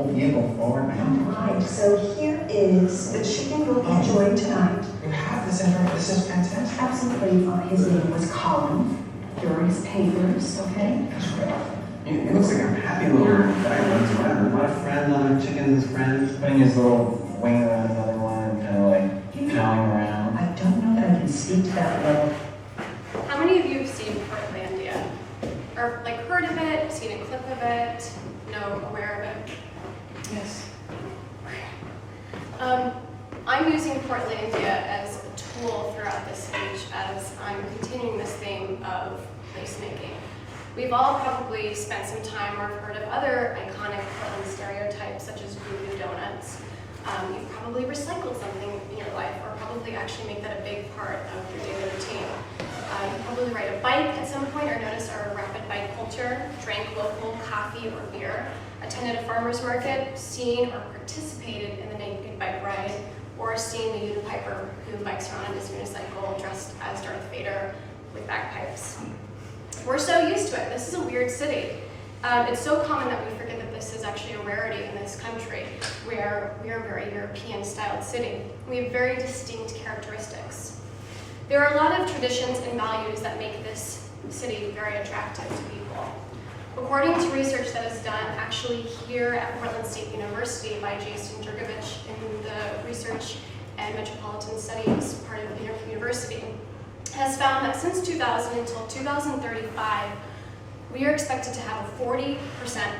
vehicle forward, man. Right, so here is the chicken you'll be enjoying tonight. You have this information. This is fantastic. Absolutely. His name was Colin. Here are his papers, okay? That's great. He looks like a happy little guy runs around. My friend, another chicken's friend, putting his little wing around another one, kind of like cowing around. I don't know that I can speak to that level. How many of you have seen Portlandia? Or like heard of it, seen a clip of it, know, aware of it? Yes. I'm using Portlandia as a tool throughout this speech as I'm continuing this theme of placemaking. We've all probably spent some time or heard of other iconic Portland stereotypes such as voodoo donuts. You've probably recycled something in your life or probably actually make that a big part of your daily routine. You probably ride a bike at some point or noticed our rapid bike culture, drank local coffee or beer, attended a farmer's market, seen or participated in the naked bike ride, or seen the Unipiper who bikes around on his unicycle dressed as Darth Vader with bagpipes. We're so used to it. This is a weird city. It's so common that we forget that this is actually a rarity in this country, where we are a very European-styled city. We have very distinct characteristics. There are a lot of traditions and values that make this city very attractive to people. According to research that is done actually here at Portland State University by Jason Jurgovich in the Research and Metropolitan Studies part of the university, has found that since 2000 until 2035, we are expected to have a 40%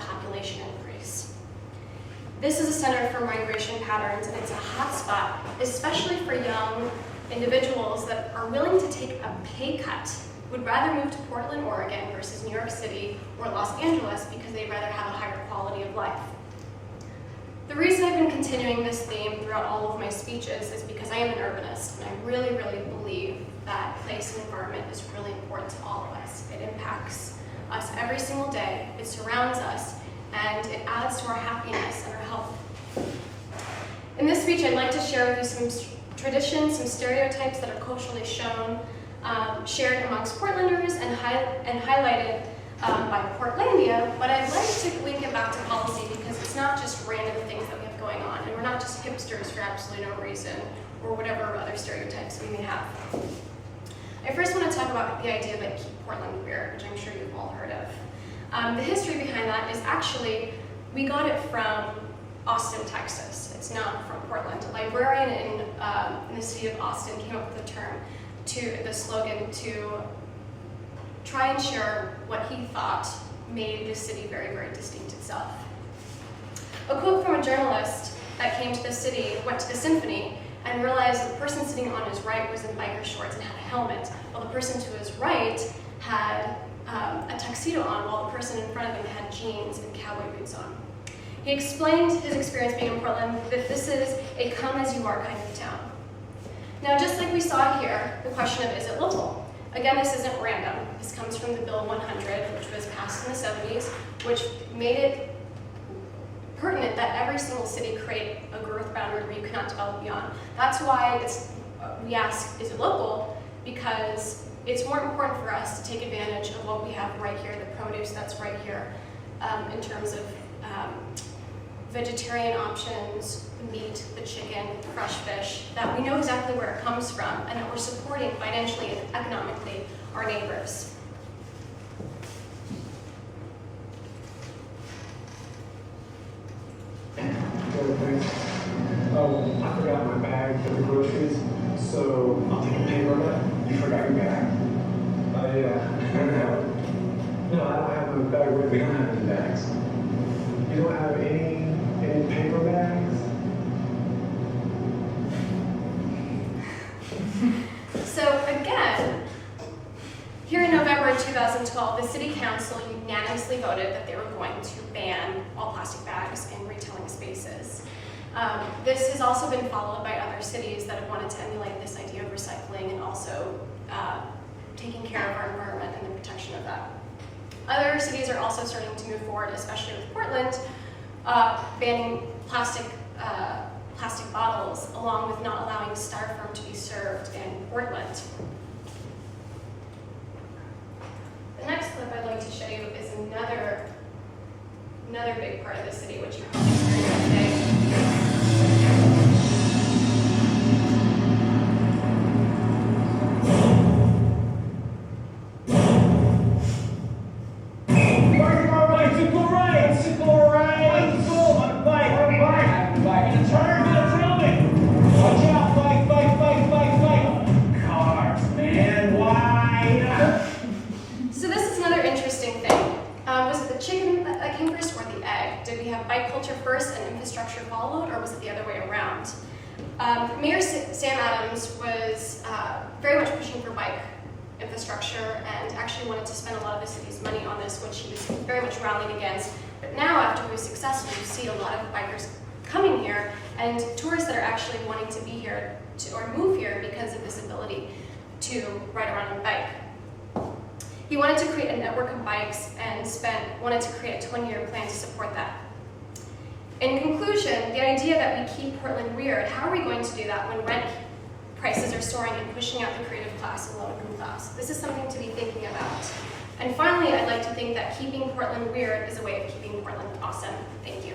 population increase. This is a center for migration patterns, and it's a hotspot, especially for young individuals that are willing to take a pay cut, would rather move to Portland, Oregon versus New York City or Los Angeles because they'd rather have a higher quality of life. The reason I've been continuing this theme throughout all of my speeches is because I am an urbanist, and I really, really believe that place and environment is really important to all of us. It impacts us every single day, it surrounds us, and it adds to our happiness and our health. In this speech, I'd like to share with you some traditions, some stereotypes that are culturally shown, shared amongst Portlanders and highlighted by Portlandia, but I'd like to link it back to policy because it's not just random things that we have going on, and we're not just hipsters for absolutely no reason, or whatever other stereotypes we may have. I first want to talk about the idea of Keep Portland Queer, which I'm sure you've all heard of. The history behind that is actually, we got it from Austin, Texas. It's not from Portland. A librarian in the city of Austin came up with the slogan to try and share what he thought made the city very, very distinct itself. A quote from a journalist that came to the city, went to the symphony, and realized the person sitting on his right was in biker shorts and had a helmet, while the person to his right had a tuxedo on, while the person in front of him had jeans and cowboy boots on. He explained his experience being in Portland that this is a come-as-you-are kind of town. Now, just like we saw here, the question of is it local? Again, this isn't random. This comes from the Bill 100, which was passed in the 70s, which made it pertinent that every single city create a growth boundary where you cannot develop beyond. That's why we ask, is it local? Because it's more important for us to take advantage of what we have right here, the produce that's right here, in terms of vegetarian options, the meat, the chicken, fresh fish, that we know exactly where it comes from, and that we're supporting financially and economically our neighbors. I forgot my bag for the groceries, so I'll take a paper bag. You forgot your bag? Yeah. No, I don't have my bag with me. We don't have any bags. You don't have any paper bags? So again, here in November 2012, the City Council unanimously voted that they were going to ban all plastic bags in retailing spaces. This has also been followed by other cities that have wanted to emulate this idea of recycling and also taking care of our environment and the protection of that. Other cities are also starting to move forward, especially with Portland, banning plastic bottles, along with not allowing styrofoam to be served in Portland. The next clip I'd like to show you is another big part of the city, which you probably experienced infrastructure first and infrastructure followed, or was it the other way around? Mayor Sam Adams was very much pushing for bike infrastructure and actually wanted to spend a lot of the city's money on this, which he was very much rallying against. But now, after he was successful, you see a lot of bikers coming here and tourists that are actually wanting to be here or move here because of this ability to ride around on a bike. He wanted to create a network of bikes and wanted to create a 20-year plan to support that. In conclusion, the idea that we keep Portland weird, how are we going to do that when rent prices are soaring and pushing out the creative class and low-income class? This is something to be thinking about. And finally, I'd like to think that keeping Portland weird is a way of keeping Portland awesome. Thank you.